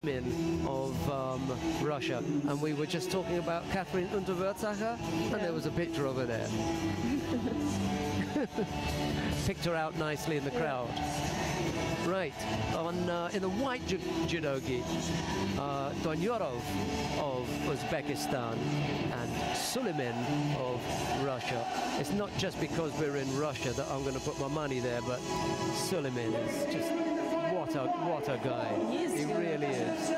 of Russia, and we were just talking about Catherine Unterwürzacher, and there was a picture over there. Picked her out nicely in the crowd. Right, in the white judogi, DONIYOROV of Uzbekistan and SULEMIN of Russia. It's not just because we're in Russia that I'm going to put my money there, but SULEMIN is just what a guy. He really is.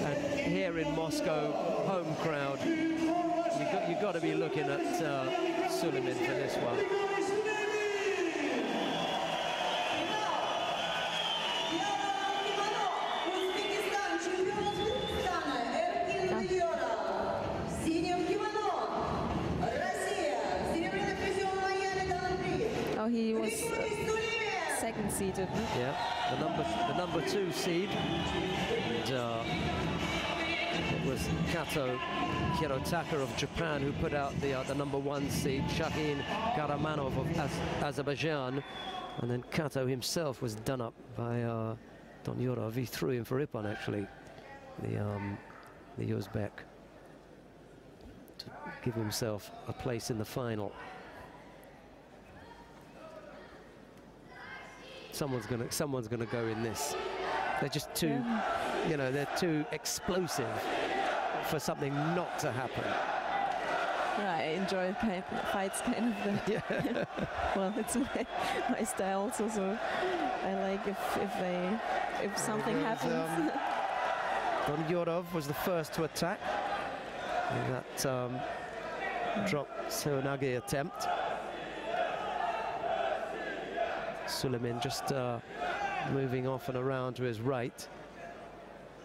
And here in Moscow, home crowd, you got to be looking at SULEMIN for this one. Oh, he was second seeded. Yeah, the number 2 seed. And, it was Kato Hirotaka of Japan who put out the number 1 seed, Shahin Karamanov of Azerbaijan, and then Kato himself was done up by DONIYOROV. He threw him for Ippon, actually, the Uzbek, to give himself a place in the final. Someone's gonna go in this. They're just too, you know, they're too explosive for something not to happen. Yeah, I enjoy fights kind of. Yeah. Well, it's my style also, so I like if something happens. DONIYOROV was the first to attack in that drop Seoinage attempt. SULEMIN just moving off and around to his right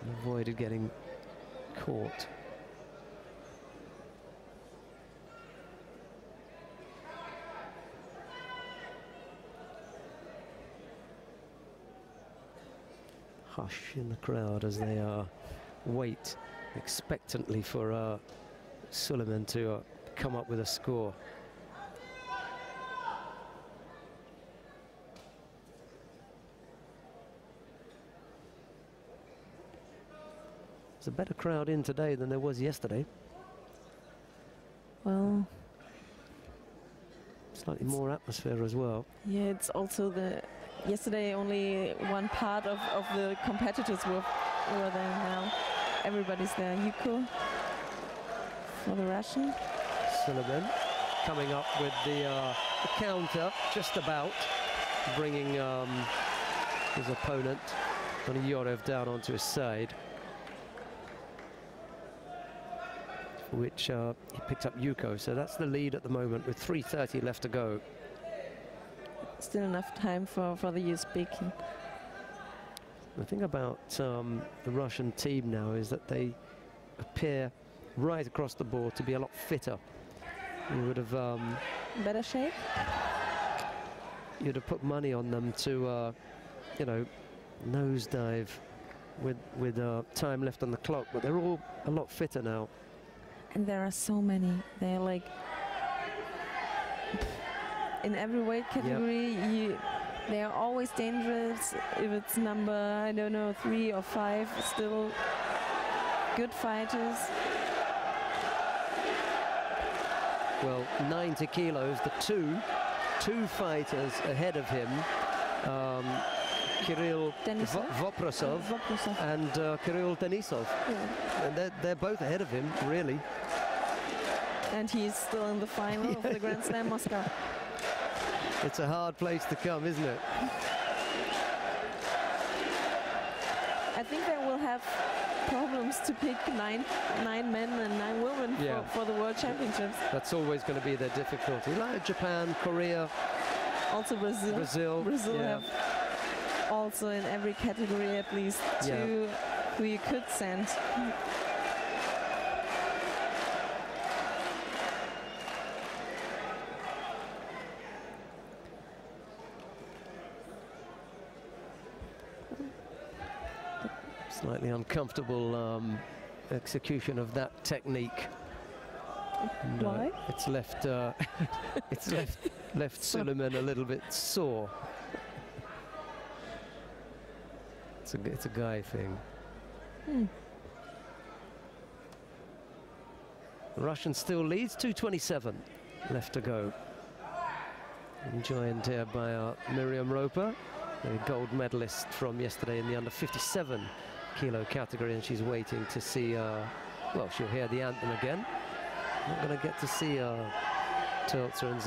and avoided getting caught. Hush in the crowd as they wait expectantly for SULEMIN to come up with a score. There's a better crowd in today than there was yesterday. Well, slightly more atmosphere as well. Yeah, it's also yesterday only one part of the competitors were there. Now everybody's there. Yuko for the Russian. SULEMIN coming up with the counter, just about bringing his opponent DONIYOROV down onto his side, which he picked up Yuko. So that's the lead at the moment with 3:30 left to go. Still enough time for the UZB. The thing about the Russian team now is that they appear right across the board to be a lot fitter. You would have better shape. You'd have put money on them to, you know, nosedive with time left on the clock, but they're all a lot fitter now. And there are so many. They're like in every weight category. Yep. They are always dangerous. If it's number, I don't know, 3 or 5, still good fighters. Well, 90 kilos, the two fighters ahead of him, Kirill Voprosov and Kirill Denisov. Yeah. And they're both ahead of him, really. And he's still in the final of the Grand Slam Moscow. It's a hard place to come, isn't it? I think they will have problems to pick nine men and 9 women for the World Championships. That's always going to be their difficulty. Like Japan, Korea, also Brazil. Brazil have also in every category at least 2 who you could send. Slightly uncomfortable execution of that technique. And, why? It's left left SULEMIN a little bit sore. It's a guy thing. Russian still leads, 2:27 left to go. And joined here by our Miriam Roper, the gold medalist from yesterday in the under 57 kilo category, and she's waiting to see, well, she'll hear the anthem again. Not going to get to see Tölzer and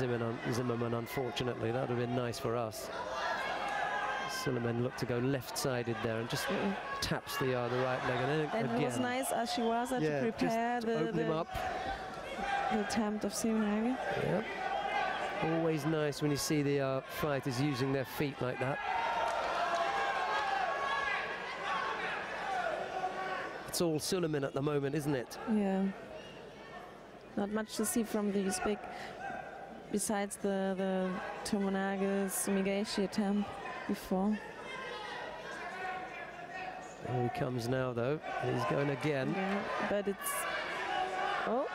Zimmerman, unfortunately. That would have been nice for us. SULEMIN looked to go left-sided there and just taps the right leg. And And again, it was nice as she was to prepare just open him up. the attempt of Simon. Yep. Always nice when you see the fighters using their feet like that. It's all SULEMIN at the moment, isn't it? Yeah. Not much to see from these big, besides the Tomonaga Sumigaeshi attempt before. Here he comes now, though. He's going again. Yeah, but it's... Oh.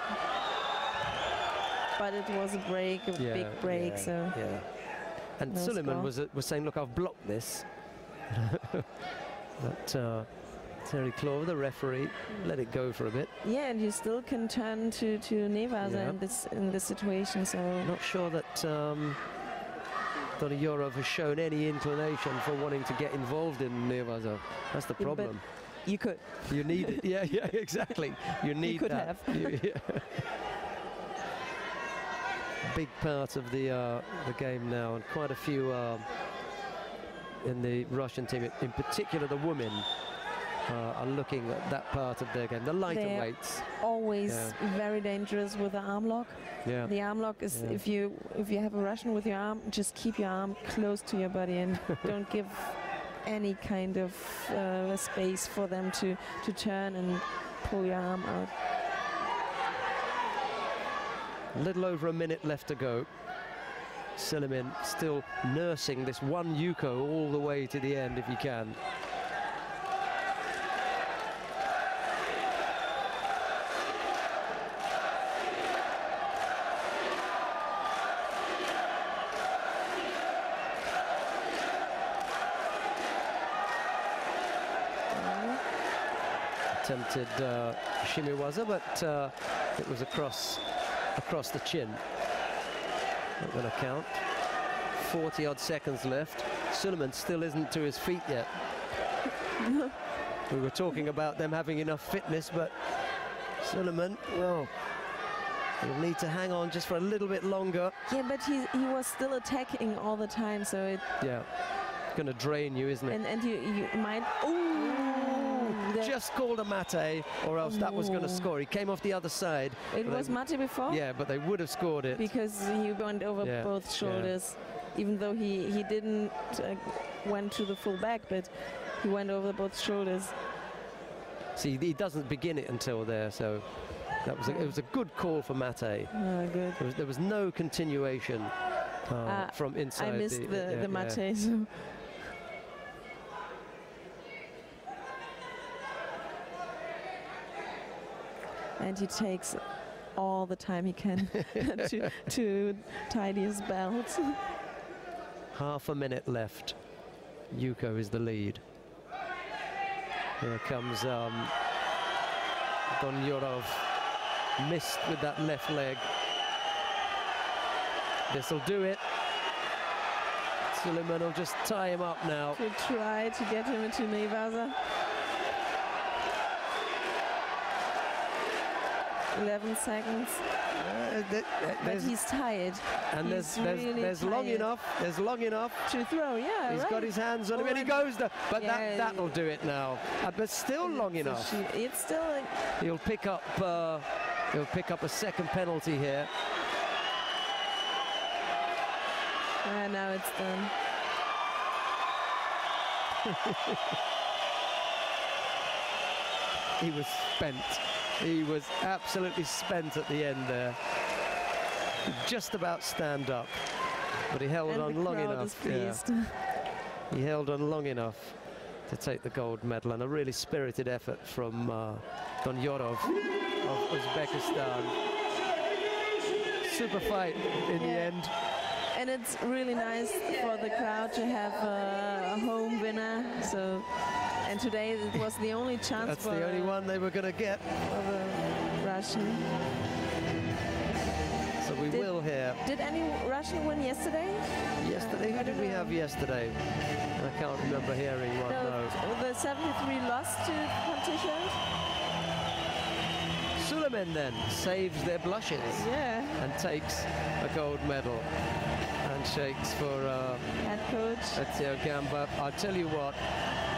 But it was a break, a big break, so... Yeah. And No SULEMIN score. was saying, look, I've blocked this. But Terry Claw, the referee, let it go for a bit. Yeah, and you still can turn to Nevasa in this situation, so... Not sure that DONIYOROV has shown any inclination for wanting to get involved in Nevasa. That's the problem. You could. You need it. Yeah, exactly. You need could that. have. Big part of the game now, and quite a few in the Russian team, in particular the women, are looking at that part of their game. The lighter They're weights. Always very dangerous with the arm lock. Yeah. The arm lock is if you have a Russian with your arm, just keep your arm close to your body and don't give any kind of space for them to turn and pull your arm out. A little over a minute left to go. SULEMIN still nursing this one Yuko all the way to the end if he can. Attempted Shimiwaza, but it was across the chin. Not going to count. 40-odd seconds left. SULEMIN still isn't to his feet yet. We were talking about them having enough fitness, but SULEMIN, well, he'll need to hang on just for a little bit longer. Yeah, but he was still attacking all the time, so it... Yeah, going to drain you, isn't it? And you might... Just called a mate, or else that was going to score. He came off the other side. It was mate before? Yeah, but they would have scored it. Because he went over both shoulders, even though he didn't went to the full back, but he went over both shoulders. See, he doesn't begin it until there, so that was it was a good call for mate. Oh, good. There was no continuation from inside. I missed the mate, so... And he takes all the time he can to tidy his belt. Half a minute left. Yuko is the lead. Here comes DONIYOROV. Missed with that left leg. This'll do it. SULEMIN will just tie him up now. To try to get him into Nevasa. 11 seconds. But he's tired. And he's there's long enough. There's long enough to throw. Yeah, he's got his hands on him, and he goes there. But that'll do it now. But still long enough. It's still. He'll pick up a second penalty here. Now it's done. He was spent. He was absolutely spent at the end there. Just about stand up, but he held on long enough. Yeah. He held on long enough to take the gold medal, and a really spirited effort from DONIYOROV of Uzbekistan. Super fight in the end. And it's really nice for the crowd to have a home winner. So And today it was the only chance. That's for the only one they were going to get. For the Russian. So we will hear. Did any Russian win yesterday? Yesterday? Who did we have yesterday? I can't remember hearing one. No. The 73 lost to competition. SULEMIN then saves their blushes. Yeah. And takes a gold medal. And shakes for head coach Ezio Gamba. I'll tell you what,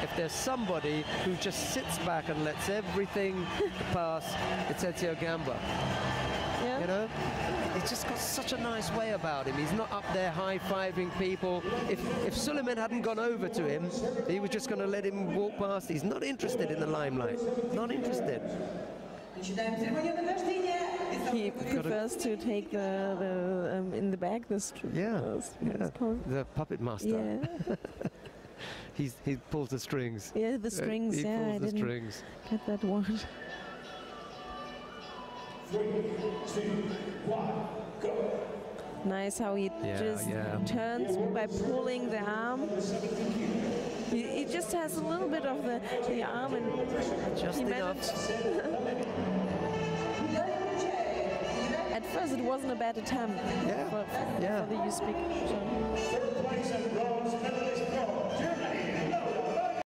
if there's somebody who just sits back and lets everything pass, it's Ezio Gamba. Yeah. You know, he's just got such a nice way about him. He's not up there high-fiving people. If SULEMIN hadn't gone over to him, he was just going to let him walk past. He's not interested in the limelight. Not interested. He prefers to take the in the back the the puppet master. Yeah. he pulls the strings. Yeah, the strings. He pulls the strings. Get that one. 3, 2, 1, go. Nice how he just turns by pulling the arm. He just has a little bit of the arm and just enough. At first it wasn't a bad attempt for the UZB. Third place and bronze medalist from Germany.